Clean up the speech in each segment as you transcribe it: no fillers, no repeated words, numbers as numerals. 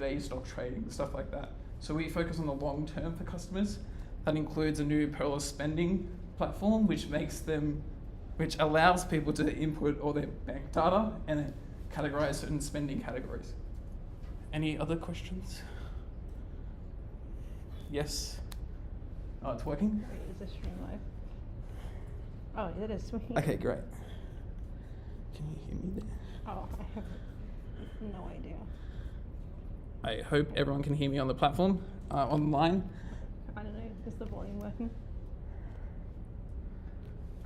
today's stock trading, stuff like that. So we focus on the long term for customers. That includes a new Perla spending platform, which allows people to input all their bank data and then categorize certain spending categories. Any other questions? Yes? Oh, it's working? Wait, is this stream live? Oh, it is sweet. Okay, great. Can you hear me there? Oh, I have no idea. I hope everyone can hear me on the platform, online. I don't know, is the volume working?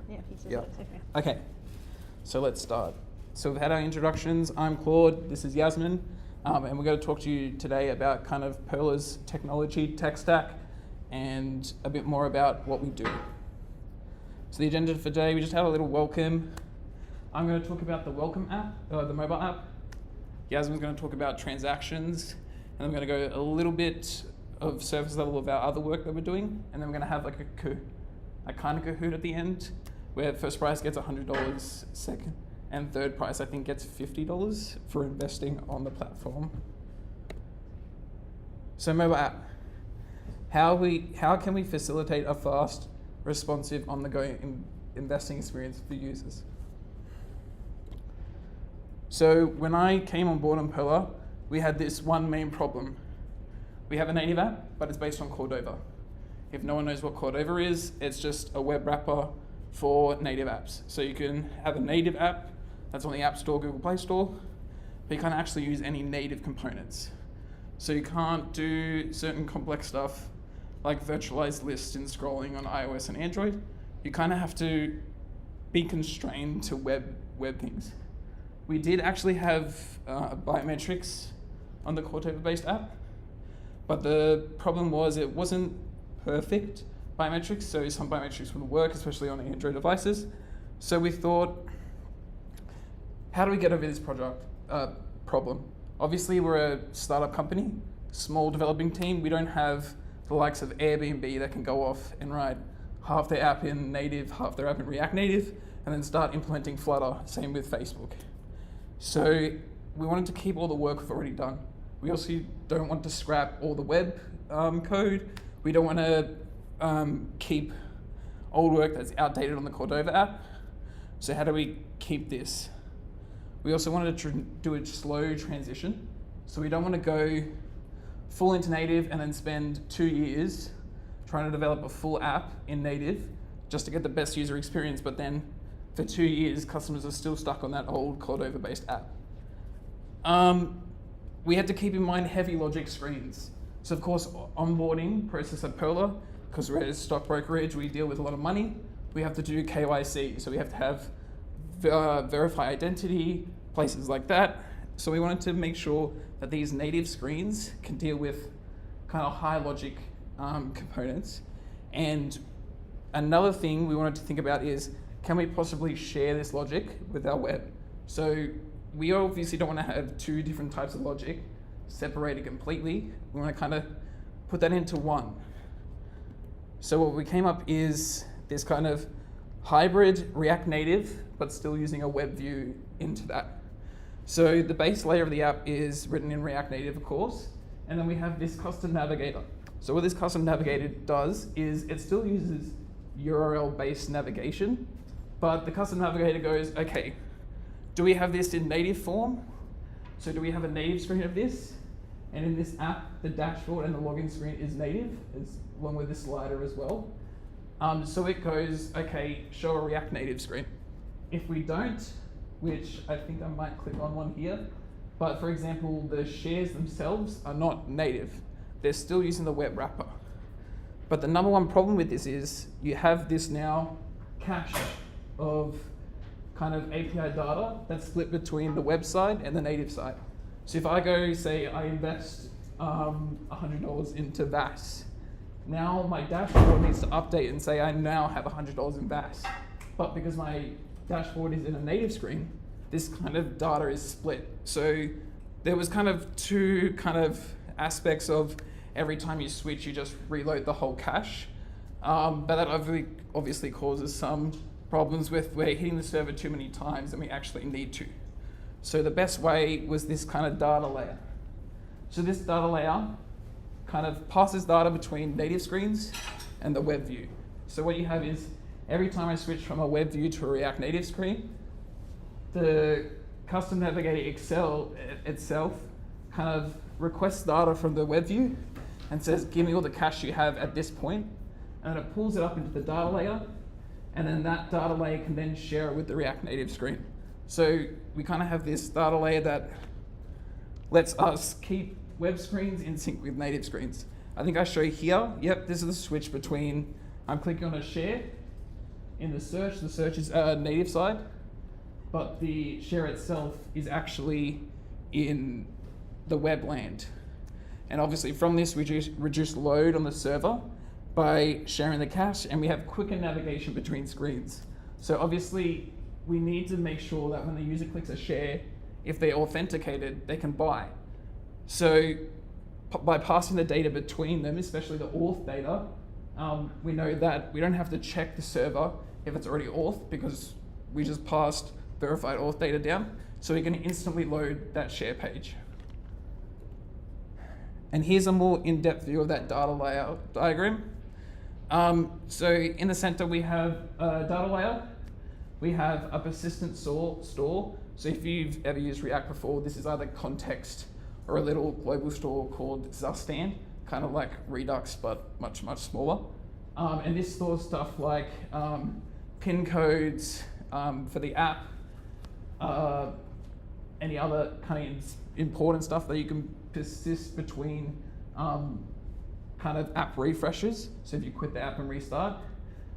Yeah, he says Yep. it's okay. Okay, so let's start. So we've had our introductions. I'm Claude, this is Yasmin, and we're going to talk to you today about kind of Perla's technology, tech stack, and a bit more about what we do. So the agenda for today, we just have a little welcome. I'm going to talk about the welcome app, the mobile app. Yasmin's going to talk about transactions, and I'm going to go a little bit of surface level of our other work that we're doing, and then we're going to have like a kind of Kahoot at the end, where first prize gets $100, second and third prize I think gets $50 for investing on the platform. So mobile app, how can we facilitate a fast, responsive, on-the-go investing experience for users? So when I came on board on Perla, we had this one main problem. We have a native app, but it's based on Cordova. If no one knows what Cordova is, it's just a web wrapper for native apps. So you can have a native app that's on the App Store, Google Play Store, but you can't actually use any native components. So you can't do certain complex stuff like virtualized lists and scrolling on iOS and Android. You kind of have to be constrained to web things. We did actually have biometrics on the Cordova-based app, but the problem was it wasn't perfect biometrics, so some biometrics wouldn't work, especially on Android devices. So we thought, how do we get over this problem? Obviously, we're a startup company, small developing team. We don't have the likes of Airbnb that can go off and write half their app in native, half their app in React Native, and then start implementing Flutter, same with Facebook. So we wanted to keep all the work we've already done. We also don't want to scrap all the web code. We don't want to keep old work that's outdated on the Cordova app. So how do we keep this? We also wanted to do a slow transition. So we don't want to go full into native and then spend 2 years trying to develop a full app in native just to get the best user experience, but then for 2 years, customers are still stuck on that old Cordova-based app. We had to keep in mind heavy logic screens. So of course, onboarding process at Perla, because we're a stock brokerage, we deal with a lot of money. We have to do KYC, so we have to have verify identity, places like that. So we wanted to make sure that these native screens can deal with kind of high logic components. And another thing we wanted to think about is, can we possibly share this logic with our web? So we obviously don't want to have two different types of logic separated completely. We want to kind of put that into one. So what we came up is this kind of hybrid React Native, but still using a web view into that. So the base layer of the app is written in React Native, of course, and then we have this custom navigator. So what this custom navigator does is it still uses URL-based navigation, but the custom navigator goes, okay, do we have this in native form? So do we have a native screen of this? And in this app, the dashboard and the login screen is native, along with the slider as well. So it goes, okay, show a React Native screen. If we don't, which I think I might click on one here, but for example, the shares themselves are not native. They're still using the web wrapper. But the number one problem with this is you have this now cache of kind of API data that's split between the website and the native side. So if I go, say, I invest $100 into VAS, now my dashboard needs to update and say I now have $100 in VAS. But because my dashboard is in a native screen, this kind of data is split. So there was kind of two kind of aspects of every time you switch, you just reload the whole cache. But that obviously causes some problems with we're hitting the server too many times than we actually need to. So the best way was this kind of data layer. So this data layer kind of passes data between native screens and the web view. So what you have is every time I switch from a web view to a React Native screen, the custom navigator itself kind of requests data from the web view and says, give me all the cache you have at this point, and then it pulls it up into the data layer, and then that data layer can then share it with the React Native screen. So we kind of have this data layer that lets us keep web screens in sync with native screens. I think I show you here, yep, this is the switch between, I'm clicking on a share in the search is native side, but the share itself is actually in the web land. And obviously from this, we reduce load on the server by sharing the cache, and we have quicker navigation between screens. So obviously, we need to make sure that when the user clicks a share, if they're authenticated, they can buy. So by passing the data between them, especially the auth data, we know that we don't have to check the server if it's already auth, because we just passed verified auth data down, so we can instantly load that share page. And here's a more in-depth view of that data layer diagram. So in the center, we have a data layer. We have a persistent store. So if you've ever used React before, this is either context or a little global store called Zastan, kind of like Redux, but much, much smaller. And this stores stuff like pin codes for the app, any other kind of important stuff that you can persist between kind of app refreshes. So if you quit the app and restart,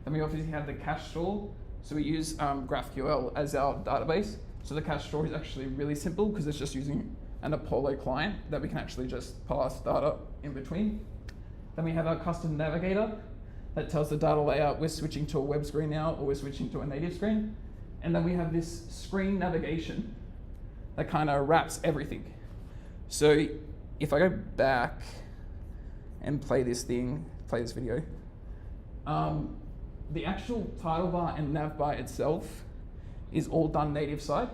then we obviously have the cache store. So we use GraphQL as our database. So the cache store is actually really simple because it's just using an Apollo client that we can actually just pass data in between. Then we have our custom navigator that tells the data layer we're switching to a web screen now, or we're switching to a native screen. And then we have this screen navigation that kind of wraps everything. So if I go back and play this video, the actual title bar and nav bar itself is all done native side.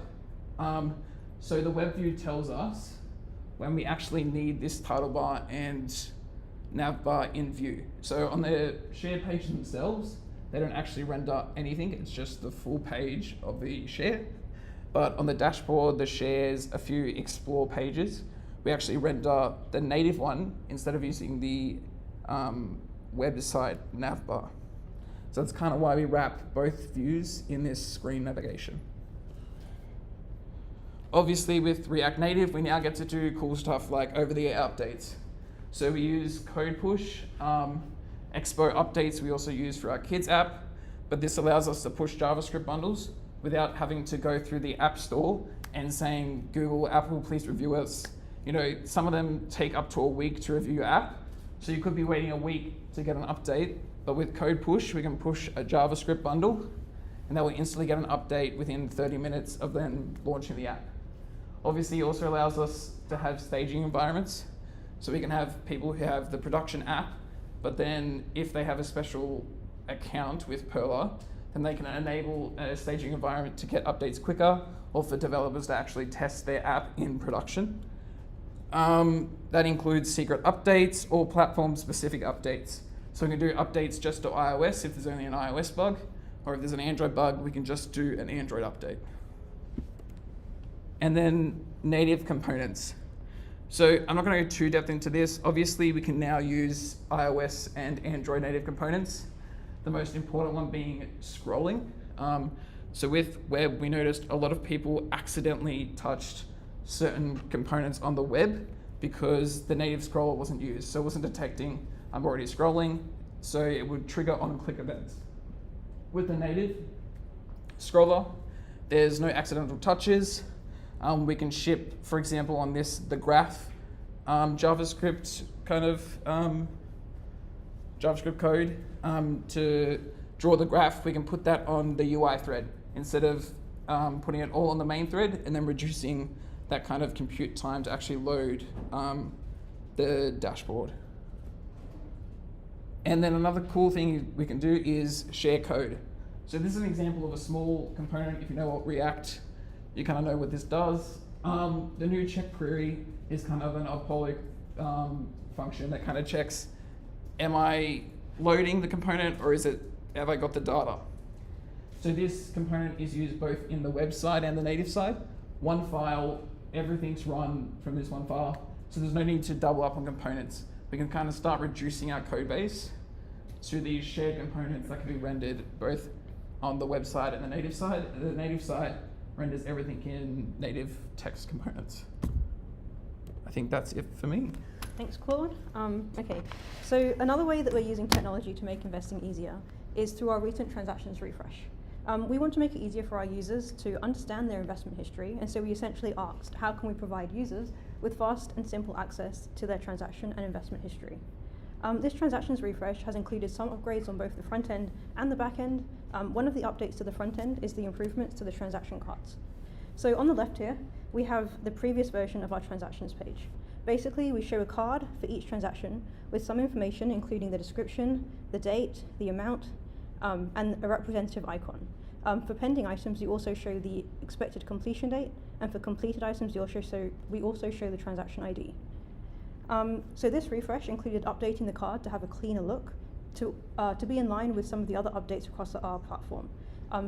So the web view tells us when we actually need this title bar and nav bar in view. So on the share page themselves, they don't actually render anything. It's just the full page of the share. But on the dashboard, the shares, a few explore pages, we actually render the native one instead of using the website nav bar. So that's kind of why we wrap both views in this screen navigation. Obviously with React Native, we now get to do cool stuff like over-the-air updates. So we use code push, Expo updates we also use for our kids app, but this allows us to push JavaScript bundles without having to go through the App Store and saying, Google, Apple, please review us. You know, some of them take up to a week to review your app. So you could be waiting a week to get an update, but with code push, we can push a JavaScript bundle and that will instantly get an update within 30 minutes of then launching the app. Obviously, it also allows us to have staging environments. So we can have people who have the production app, but then if they have a special account with Perla, then they can enable a staging environment to get updates quicker, or for developers to actually test their app in production. That includes secret updates or platform-specific updates. So we can do updates just to iOS if there's only an iOS bug, or if there's an Android bug, we can just do an Android update. And then native components. So I'm not going to go too depth into this. Obviously, we can now use iOS and Android native components. The most important one being scrolling. So with web, we noticed a lot of people accidentally touched certain components on the web because the native scroller wasn't used. So it wasn't detecting I'm already scrolling, so it would trigger on-click events. With the native scroller, there's no accidental touches. We can ship, for example, on this, the graph JavaScript kind of JavaScript code to draw the graph. We can put that on the UI thread instead of putting it all on the main thread and then reducing that kind of compute time to actually load the dashboard. And then another cool thing we can do is share code. So this is an example of a small component. If you know what React, you kind of know what this does. The new check query is kind of an Apollo function that kind of checks, am I loading the component or have I got the data? So this component is used both in the web side and the native side. One file, everything's run from this one file, so there's no need to double up on components. We can kind of start reducing our code base to these shared components that can be rendered both on the web side and the native side. The native side renders everything in native text components. I think that's it for me. Thanks, Claude. Okay, so another way that we're using technology to make investing easier is through our recent transactions refresh. We want to make it easier for our users to understand their investment history, and so we essentially asked, how can we provide users with fast and simple access to their transaction and investment history? This transactions refresh has included some upgrades on both the front end and the back end. One of the updates to the front end is the improvements to the transaction cards. So on the left here, we have the previous version of our transactions page. Basically, we show a card for each transaction with some information, including the description, the date, the amount, and a representative icon. For pending items, we also show the expected completion date, and for completed items, we also show the transaction ID. So this refresh included updating the card to have a cleaner look, to be in line with some of the other updates across our platform.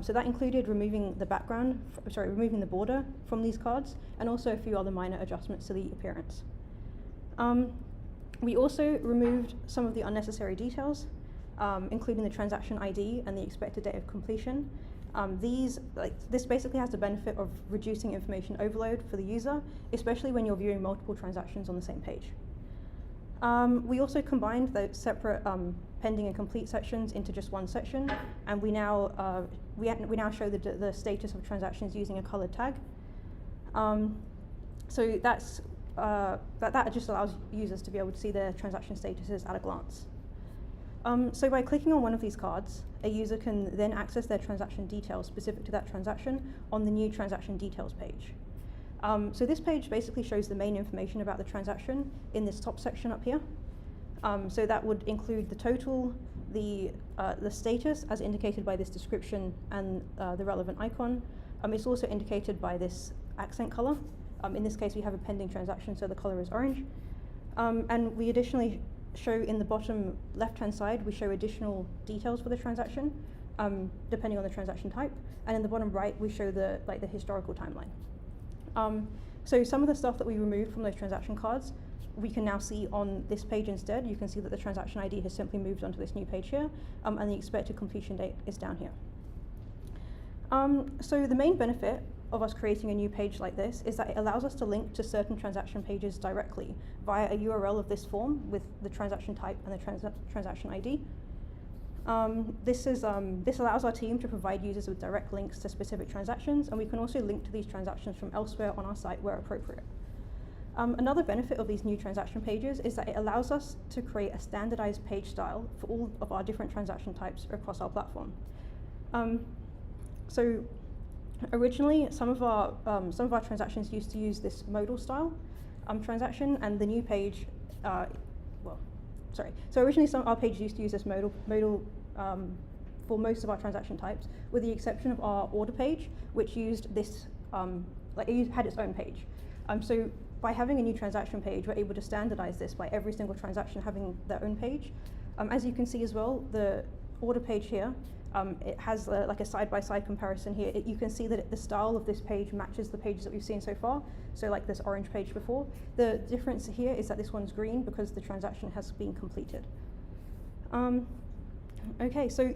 So that included removing the border from these cards, and also a few other minor adjustments to the appearance. We also removed some of the unnecessary details, including the transaction ID and the expected date of completion. This basically has the benefit of reducing information overload for the user, especially when you're viewing multiple transactions on the same page. We also combined the separate pending and complete sections into just one section, and we now show the status of transactions using a colored tag. So that just allows users to be able to see their transaction statuses at a glance. So by clicking on one of these cards, a user can then access their transaction details specific to that transaction on the new transaction details page. So this page basically shows the main information about the transaction in this top section up here. So that would include the total, the status as indicated by this description and the relevant icon. It's also indicated by this accent color. In this case, we have a pending transaction, so the color is orange. And we additionally show in the bottom left-hand side, we show additional details for the transaction, depending on the transaction type. And in the bottom right, we show the historical timeline. So some of the stuff that we removed from those transaction cards, we can now see on this page instead. You can see that the transaction ID has simply moved onto this new page here, and the expected completion date is down here. So the main benefit of us creating a new page like this is that it allows us to link to certain transaction pages directly via a URL of this form with the transaction type and the transaction ID. This allows our team to provide users with direct links to specific transactions, and we can also link to these transactions from elsewhere on our site where appropriate. Another benefit of these new transaction pages is that it allows us to create a standardized page style for all of our different transaction types across our platform. So originally, some of our transactions used to use this modal style transaction, and the new page, So originally, our pages used to use this modal for most of our transaction types, with the exception of our order page, which used this, it had its own page. So by having a new transaction page, we're able to standardize this by every single transaction having their own page. As you can see as well, the order page here, it has a side-by-side comparison here. You can see that the style of this page matches the pages that we've seen so far. So like this orange page before. The difference here is that this one's green because the transaction has been completed. Okay, so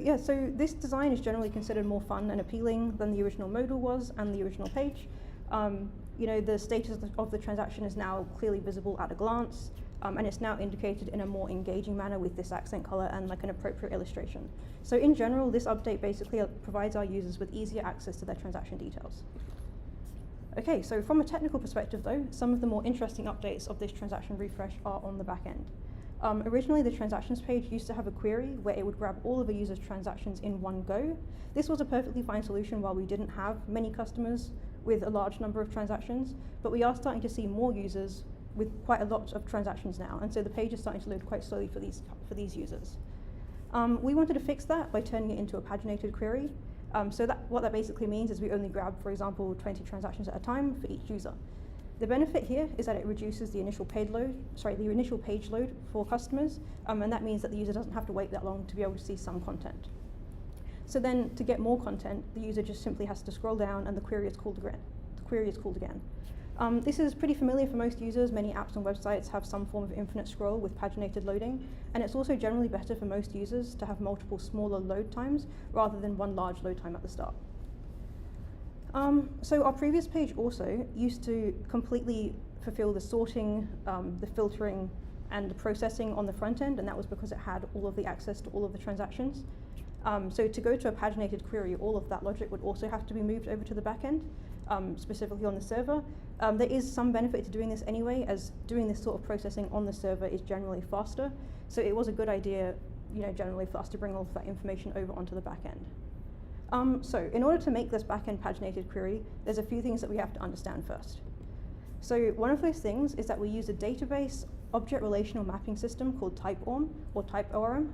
this design is generally considered more fun and appealing than the original modal was and the original page. The status of the transaction is now clearly visible at a glance, and it's now indicated in a more engaging manner with this accent color and an appropriate illustration. So in general, this update basically provides our users with easier access to their transaction details. Okay, so from a technical perspective though, some of the more interesting updates of this transaction refresh are on the back end. Originally, the transactions page used to have a query where it would grab all of a user's transactions in one go. This was a perfectly fine solution while we didn't have many customers with a large number of transactions, but we are starting to see more users with quite a lot of transactions now, and so the page is starting to load quite slowly for these users. We wanted to fix that by turning it into a paginated query. What that basically means is we only grab, for example, 20 transactions at a time for each user. The benefit here is that it reduces the initial page load for customers, and that means that the user doesn't have to wait that long to be able to see some content. So then, to get more content, the user just simply has to scroll down, and the query is called again. This is pretty familiar for most users. Many apps and websites have some form of infinite scroll with paginated loading, and it's also generally better for most users to have multiple smaller load times rather than one large load time at the start. So our previous page also used to completely fulfill the sorting, the filtering, and the processing on the front end, and that was because it had all of the access to all of the transactions. So to go to a paginated query, all of that logic would also have to be moved over to the backend, specifically on the server. There is some benefit to doing this anyway, as doing this sort of processing on the server is generally faster. So it was a good idea, generally for us to bring all of that information over onto the backend. So in order to make this backend paginated query, there's a few things that we have to understand first. So one of those things is that we use a database object relational mapping system called typeORM, or typeORM,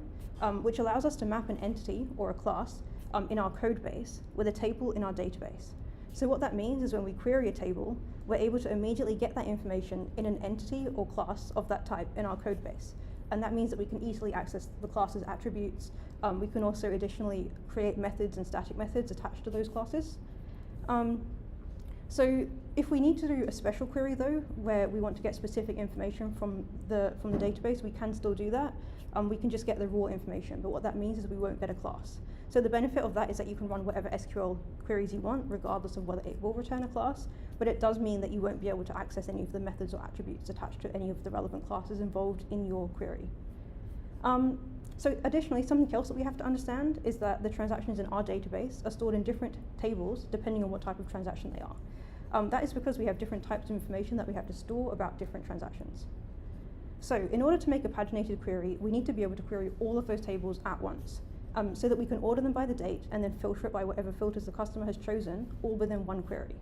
which allows us to map an entity or a class in our code base with a table in our database. So what that means is when we query a table, we're able to immediately get that information in an entity or class of that type in our code base. And that means that we can easily access the class's attributes. We can also additionally create methods and static methods attached to those classes. So if we need to do a special query though, where we want to get specific information from the database, we can still do that. We can just get the raw information, but what that means is we won't get a class. So the benefit of that is that you can run whatever SQL queries you want, regardless of whether it will return a class, but it does mean that you won't be able to access any of the methods or attributes attached to any of the relevant classes involved in your query. So additionally, something else that we have to understand is that the transactions in our database are stored in different tables depending on what type of transaction they are. That is because we have different types of information that we have to store about different transactions. So in order to make a paginated query, we need to be able to query all of those tables at once, so that we can order them by the date and then filter it by whatever filters the customer has chosen, all within one query.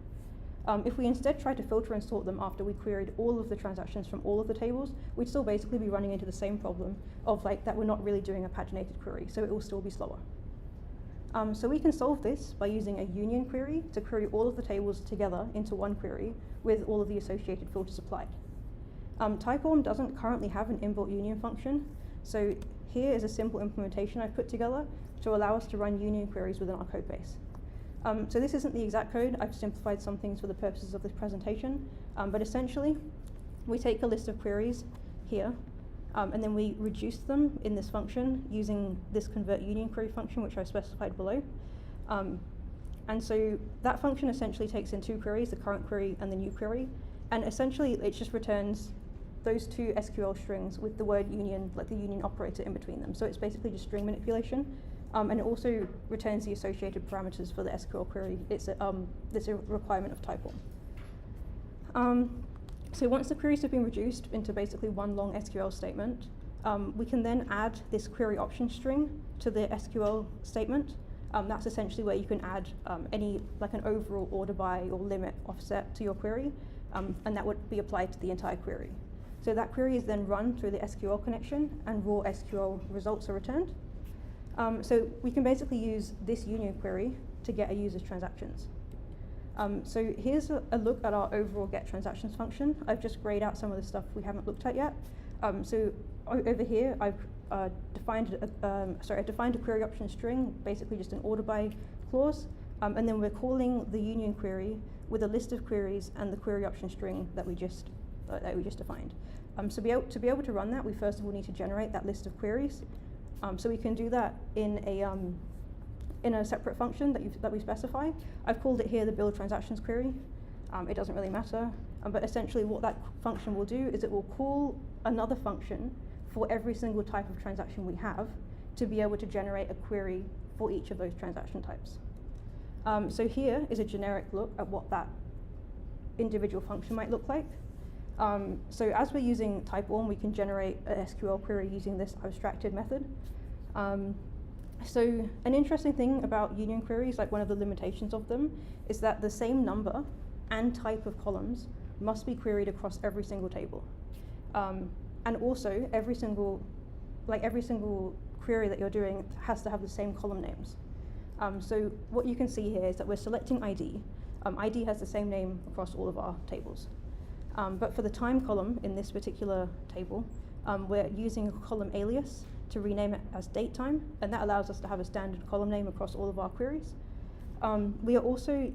If we instead try to filter and sort them after we queried all of the transactions from all of the tables, we'd still basically be running into the same problem of that we're not really doing a paginated query, so it will still be slower. So we can solve this by using a union query to query all of the tables together into one query with all of the associated filters applied. typeORM doesn't currently have an inbuilt union function, so here is a simple implementation I've put together to allow us to run union queries within our code base. So this isn't the exact code. I've simplified some things for the purposes of this presentation, but essentially we take a list of queries here, and then we reduce them in this function using this convert union query function, which I specified below. And so that function essentially takes in two queries, the current query and the new query, and essentially it just returns those two SQL strings with the word union, like the union operator in between them. So it's basically just string manipulation. And it also returns the associated parameters for the SQL query. It's a requirement of typeORM. So once the queries have been reduced into basically one long SQL statement, we can then add this query option string to the SQL statement. That's essentially where you can add any, like an overall order by or limit offset to your query, and that would be applied to the entire query. So that query is then run through the SQL connection, and raw SQL results are returned. So we can basically use this union query to get a user's transactions. So here's a look at our overall get transactions function. I've just grayed out some of the stuff we haven't looked at yet. So over here, I've defined a query option string, basically just an order by clause, and then we're calling the union query with a list of queries and the query option string that we just defined. So to be able to run that, we first of all need to generate that list of queries. So we can do that in a separate function that we specify. I've called it here the build transactions query. It doesn't really matter, but essentially what that function will do is it will call another function for every single type of transaction we have to be able to generate a query for each of those transaction types. So here is a generic look at what that individual function might look like. So as we're using typeORM, we can generate an SQL query using this abstracted method. So an interesting thing about union queries, like one of the limitations of them, is that the same number and type of columns must be queried across every single table. And also every single query that you're doing has to have the same column names. So what you can see here is that we're selecting ID. ID has the same name across all of our tables. But for the time column in this particular table, we're using a column alias to rename it as datetime, and that allows us to have a standard column name across all of our queries. We're also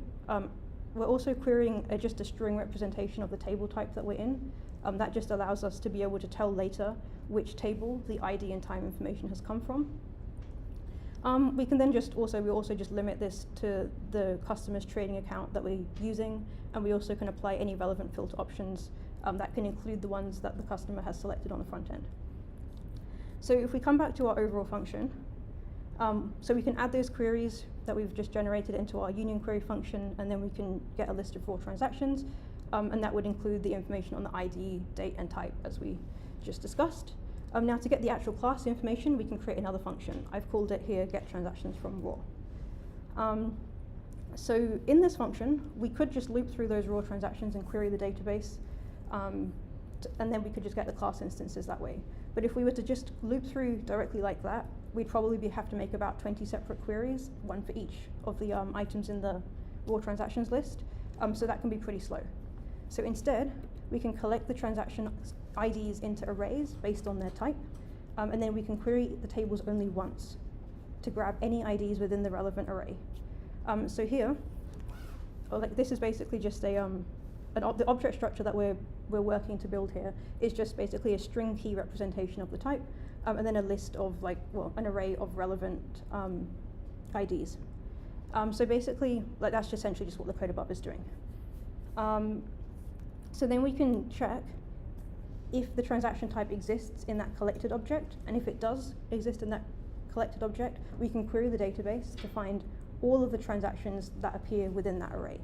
querying just a string representation of the table type that we're in. That just allows us to be able to tell later which table the ID and time information has come from. We can then we also just limit this to the customer's trading account that we're using, and we also can apply any relevant filter options that can include the ones that the customer has selected on the front end. So if we come back to our overall function, so we can add those queries that we've just generated into our union query function, and then we can get a list of raw transactions, and that would include the information on the ID, date, and type, as we just discussed. Now to get the actual class information, we can create another function. I've called it here get transactions from raw. So in this function, we could just loop through those raw transactions and query the database, and then we could just get the class instances that way. But if we were to just loop through directly like that, we'd probably have to make about 20 separate queries, one for each of the items in the raw transactions list, so that can be pretty slow. So instead, we can collect the transaction IDs into arrays based on their type, and then we can query the tables only once to grab any IDs within the relevant array. So here, this is basically just the object structure that we're working to build here is just basically a string key representation of the type, and then a list of an array of relevant IDs. So basically, that's just essentially just what the code above is doing. So then we can check if the transaction type exists in that collected object, and if it does exist in that collected object, we can query the database to find all of the transactions that appear within that array.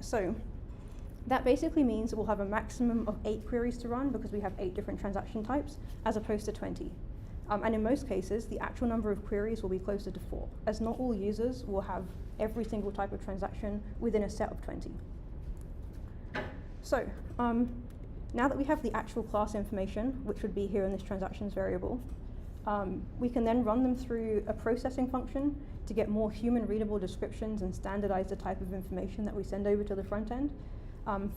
So that basically means we'll have a maximum of 8 queries to run because we have 8 different transaction types as opposed to 20. And in most cases, the actual number of queries will be closer to 4, as not all users will have every single type of transaction within a set of 20. So now that we have the actual class information, which would be here in this transactions variable, we can then run them through a processing function to get more human-readable descriptions and standardize the type of information that we send over to the front end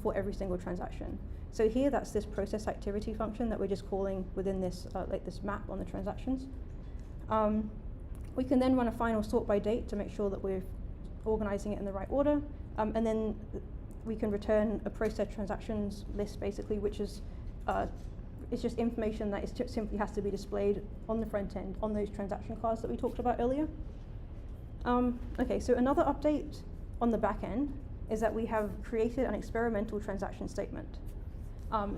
for every single transaction. So here, that's this process activity function that we're just calling within this this map on the transactions. We can then run a final sort by date to make sure that we're organizing it in the right order, and then we can return a process transactions list, basically, which is it's just information that simply has to be displayed on the front end on those transaction cards that we talked about earlier. Okay, so another update on the back end is that we have created an experimental transaction statement.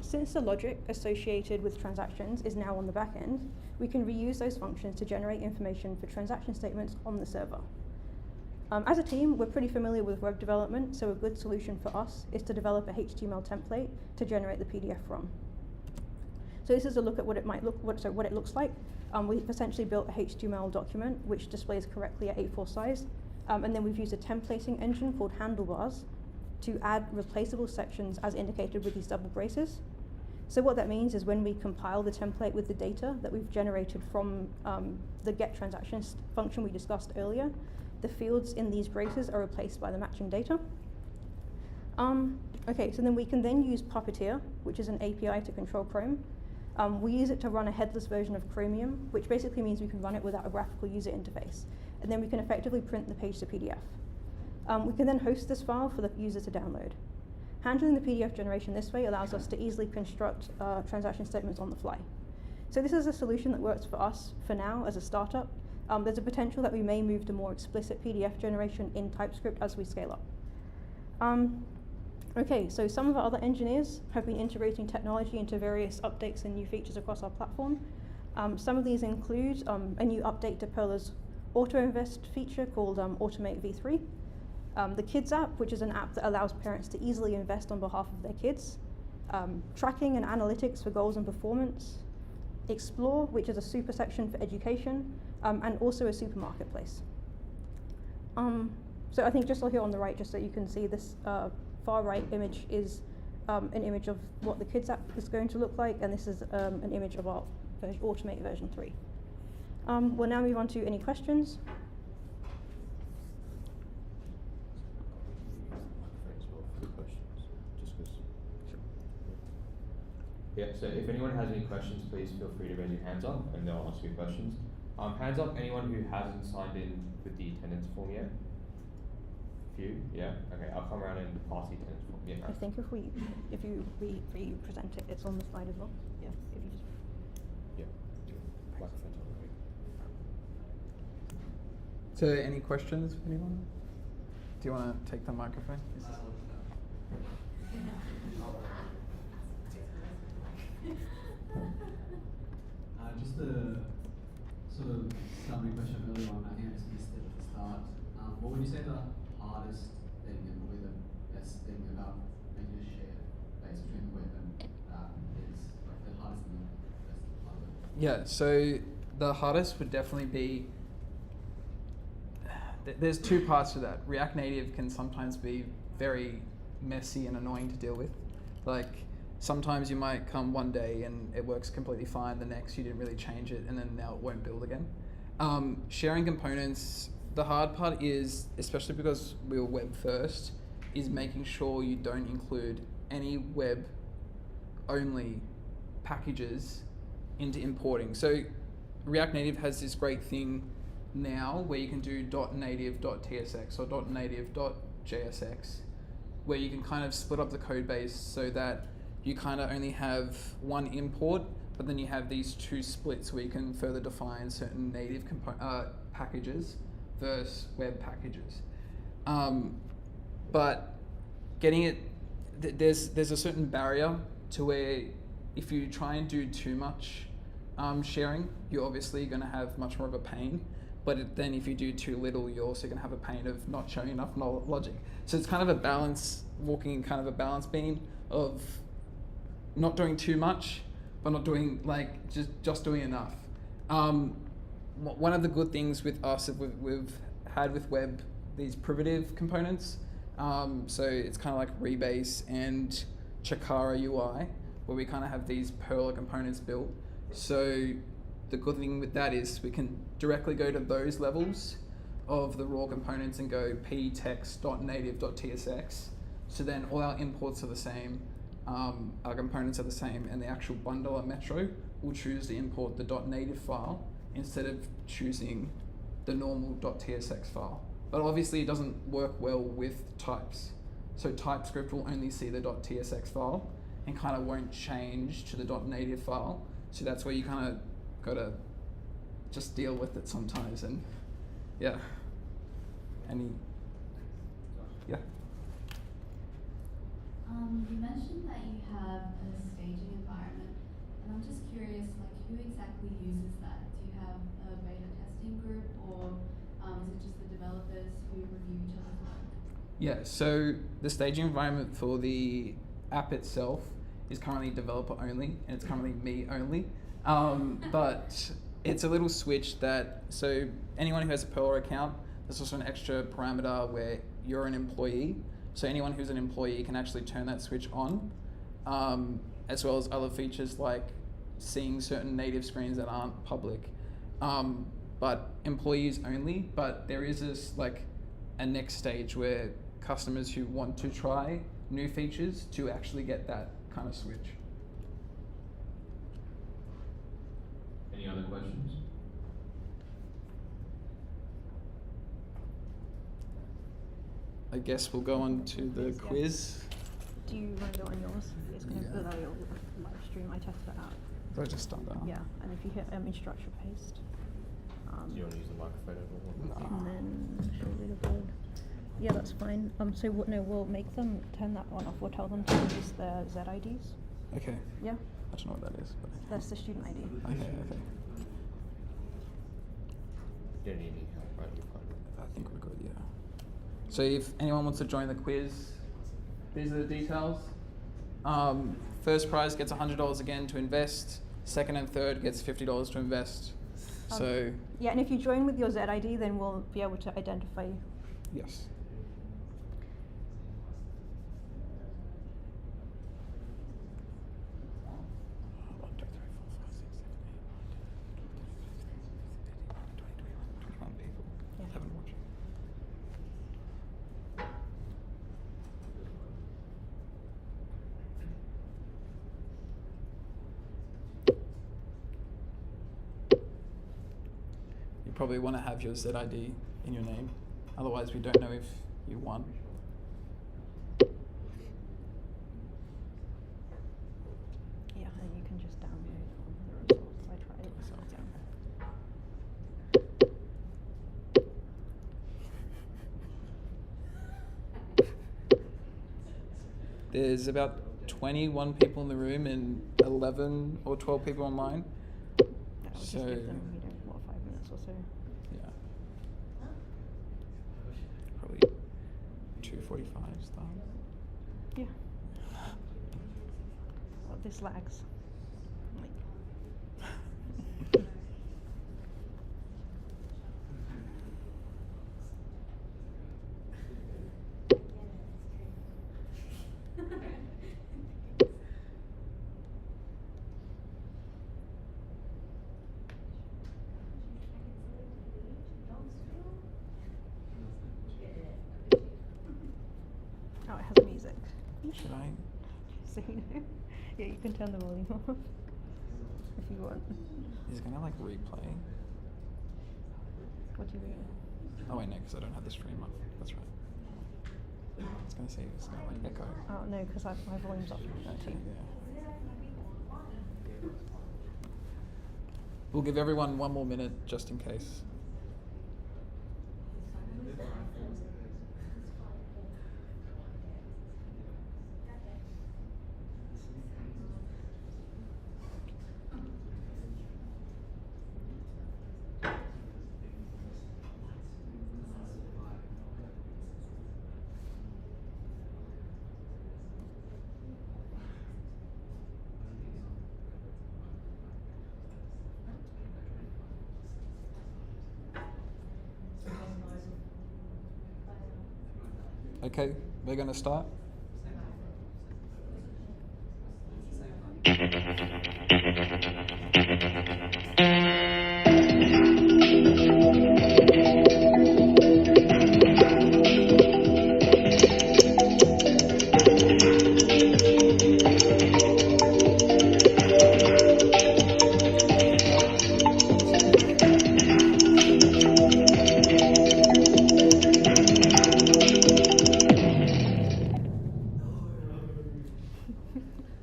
Since the logic associated with transactions is now on the back end, we can reuse those functions to generate information for transaction statements on the server. As a team, we're pretty familiar with web development, so a good solution for us is to develop a HTML template to generate the PDF from. So this is a look at what it looks like. We've essentially built a HTML document which displays correctly at A4 size, and then we've used a templating engine called Handlebars to add replaceable sections as indicated with these double braces. So what that means is when we compile the template with the data that we've generated from the get transactions function we discussed earlier, the fields in these braces are replaced by the matching data. Okay, so then we can then use Puppeteer, which is an API to control Chrome. We use it to run a headless version of Chromium, which basically means we can run it without a graphical user interface. And then we can effectively print the page to PDF. We can then host this file for the user to download. Handling the PDF generation this way allows us to easily construct transaction statements on the fly. So this is a solution that works for us for now as a startup. There's a potential that we may move to more explicit PDF generation in TypeScript as we scale up. Okay, so some of our other engineers have been integrating technology into various updates and new features across our platform. Some of these include a new update to Perla's auto-invest feature called Automate V3. The Kids app, which is an app that allows parents to easily invest on behalf of their kids. Tracking and analytics for goals and performance. Explore, which is a super section for education, and also a super marketplace. So I think just here on the right, just so you can see this far right image is an image of what the Kids app is going to look like, and this is an image of our Automate version 3. We'll now move on to any questions. Just because Yeah, so if anyone has any questions, please feel free to raise your hands up and they'll ask you questions. Hands up, anyone who hasn't signed in with the attendance form yet? Few, yeah? Okay, I'll come around and pass the attendance form. Yeah. I think if you re-present it, it's on the slide as well. Yeah, if you just. Yeah. Microphone's on. So any questions for anyone? Do you want to take the microphone? Just a sort of summary question earlier on, I think I just missed it at the start. What would you say the hardest thing and probably the best thing about making a shared base between the web and app is, like the hardest and the best part of it? Yeah, so the hardest would definitely be, there's two parts to that. React Native can sometimes be very messy and annoying to deal with. Like, sometimes you might come one day and it works completely fine, the next you didn't really change it, and then now it won't build again. Sharing components, the hard part is, especially because we were web first, is making sure you don't include any web only packages into importing. So React Native has this great thing now where you can do .native.tsx or .native.jsx, where you can kind of split up the code base so that you kind of only have one import, but then you have these two splits where you can further define certain native packages versus web packages. But getting it, there's a certain barrier to where if you try and do too much sharing, you're obviously going to have much more of a pain. But then if you do too little, you're also going to have a pain of not showing enough logic. So it's kind of a balance, walking in kind of a balance beam of not doing too much, but not doing like just doing enough. One of the good things with us, we've had with web, these privative components. So it's kind of like Rebase and Chakara UI, where we kind of have these Perla components built. So the good thing with that is we can directly go to those levels of the raw components and go ptext.native.tsx. So then all our imports are the same, our components are the same, and the actual bundler metro will choose to import the .native file instead of choosing the normal .tsx file. But obviously it doesn't work well with types. So TypeScript will only see the .tsx file and kind of won't change to the .native file. So that's where you kind of gotta just deal with it sometimes, and yeah. Yeah. You mentioned that you have a staging environment, and I'm just curious, like, who exactly uses that? Do you have a beta testing group, or is it just the developers who review each other's work? Yeah, so the staging environment for the app itself is currently developer only, and it's currently me only. But it's a little switch that, so anyone who has a Perla account, there's also an extra parameter where you're an employee. So anyone who's an employee can actually turn that switch on, as well as other features like seeing certain native screens that aren't public. But employees only, but there is this like a next stage where customers who want to try new features to actually get that kind of switch. Any other questions? I guess we'll go on to the Yeah. quiz. Do you want to go on yours? It's going to Yeah. allow your live stream. I tested it out. So I just start that. Yeah, and if you hit instructure paste. Do you want to use the microphone at all? And then show leaderboard. Yeah, that's fine. So we'll make them turn that one off. We'll tell them to use their Z IDs. Okay. Yeah, I don't know what that is, but that's the student ID. okay. You don't need any help, right? You're fine. I think we're good, yeah. So if anyone wants to join the quiz, these are the details. First prize gets $100 again to invest. Second and third gets $50 to invest. So Yeah, and if you join with your Z ID, then we'll be able to identify you. yes. probably want to have your ZID in your name. Otherwise, we don't know if you won. Yeah, and you can just download the results. I tried it. There's about 21 people in the room and 11 or 12 people online. Yeah, I'll just So, give them, 5 minutes or so. yeah. Probably 2:45 start. Yeah. Well, this lags. Like. Oh, it has music. Should I? So you know. Yeah, you can turn the volume off if you want. Is it gonna like replay? What do you mean? Oh wait, no, because I don't have the stream up. That's right. It's gonna say it's gonna like echo. Oh no, because my volume's off. Okay, yeah. We'll give everyone 1 more minute just in case. Okay, we're gonna start.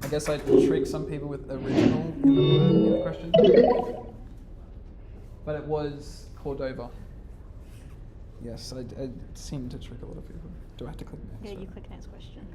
I guess I tricked some people with original in the question. But it was Cordova. Yes, I seem to trick a lot of people. Do I have to click next? Yeah, you or- click next question.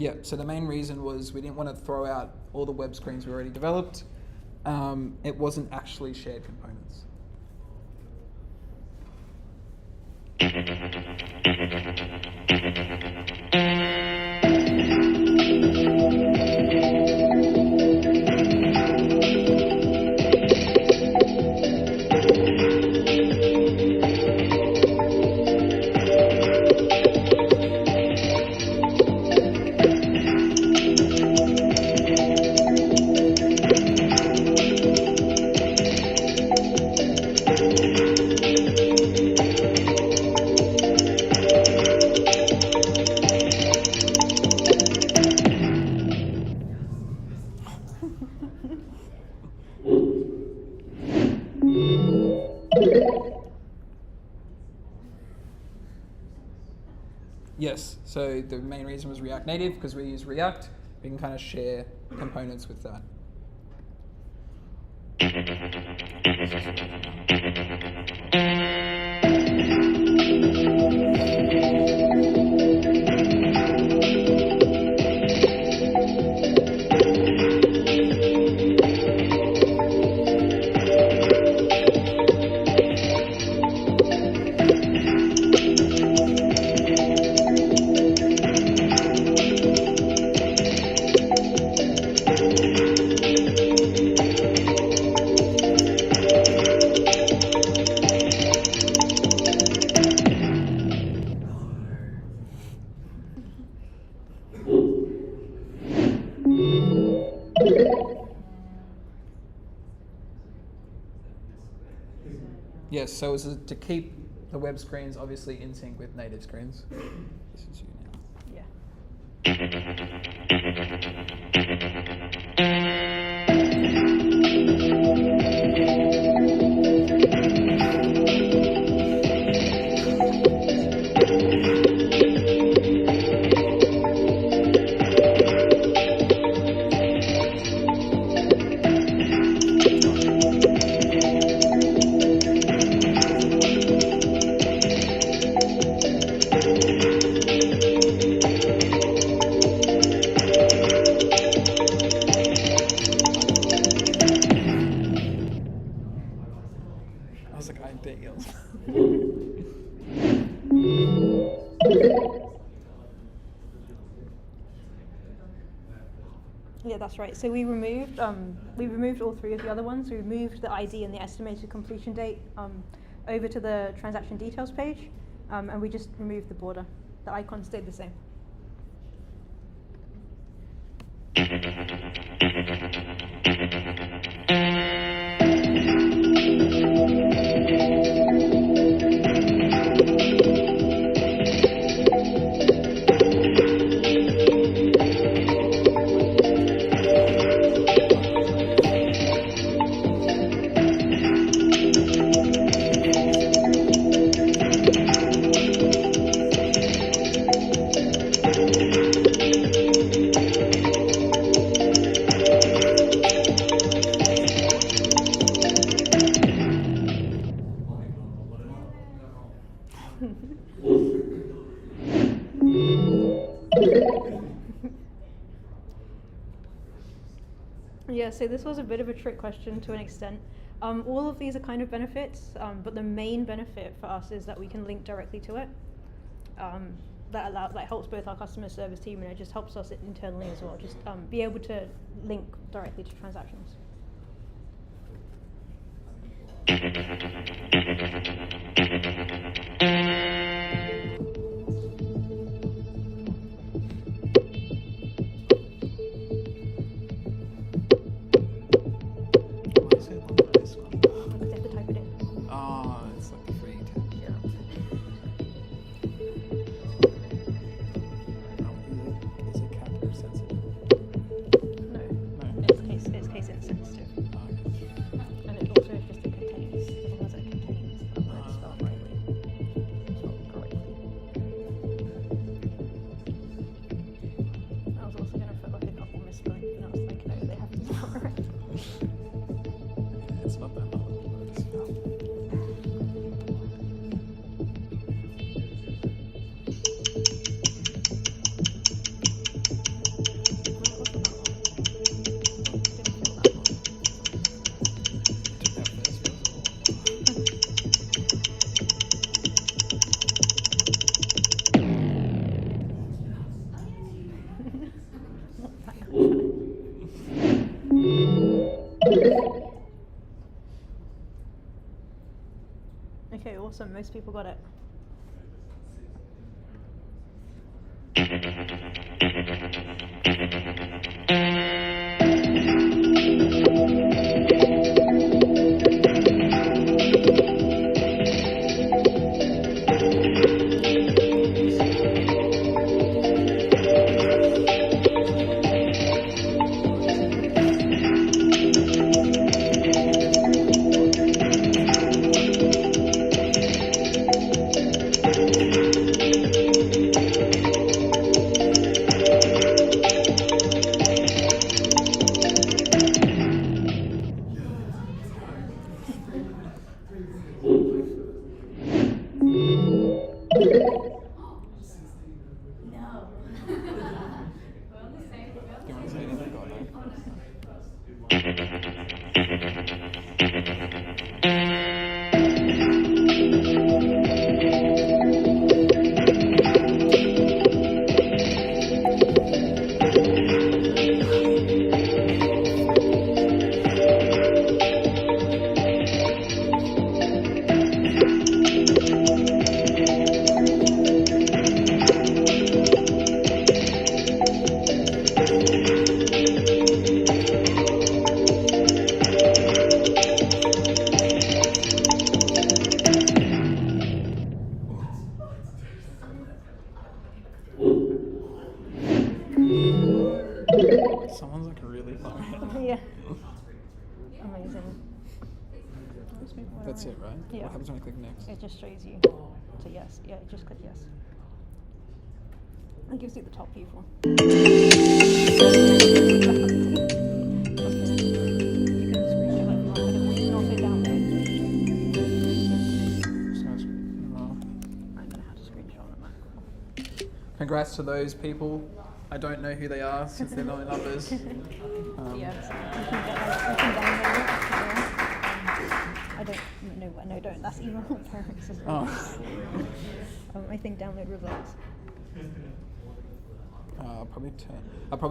Yeah, so the main reason was we didn't want to throw out all the web screens we already developed. It wasn't actually shared components. Yes, so the main reason was React Native because we use React. We can kind of share components with that. Yes, so it's to keep the web screens obviously in sync with native screens. This is you now. Yeah. I was like, I bet you. Yeah, that's right. So we removed all three of the other ones. We removed the ID and the estimated completion date over to the transaction details page, and we just removed the border. The icon stayed the same. Yeah, so this was a bit of a trick question to an extent. All of these are kind of benefits, but the main benefit for us is that we can link directly to it. That helps both our customer service team, and it just helps us internally as well. Just be able to link directly to transactions. Why is it on this one? Because you have to type it in. Oh, it's like a free tab. Yeah. Oh, is it capture sensitive? No. No. It's case insensitive. Oh, okay. And it also is just it contains, as long as it contains the word spelled rightly. Spelled correctly. I was also going to put like a couple misspellings, and I was like, no, they have to spell it right. It's not that hard. Okay, awesome. Most people got it. No. We're on the same. Do you want to say anything or no? Someone's like really far ahead. Yeah. Amazing. Let's move one That's around. it, right? Yeah. What happens when I click next? It just shows you to yes. Yeah, just click yes. It gives you the top view for. You can screenshot it from and also download. I don't know how to screenshot on a Mac. Congrats to those people. I don't know who they are since they're not in numbers. Yeah, so you can download it. I don't. No, don't. That's email parents as well. Oh. I think download results. I'll probably turn off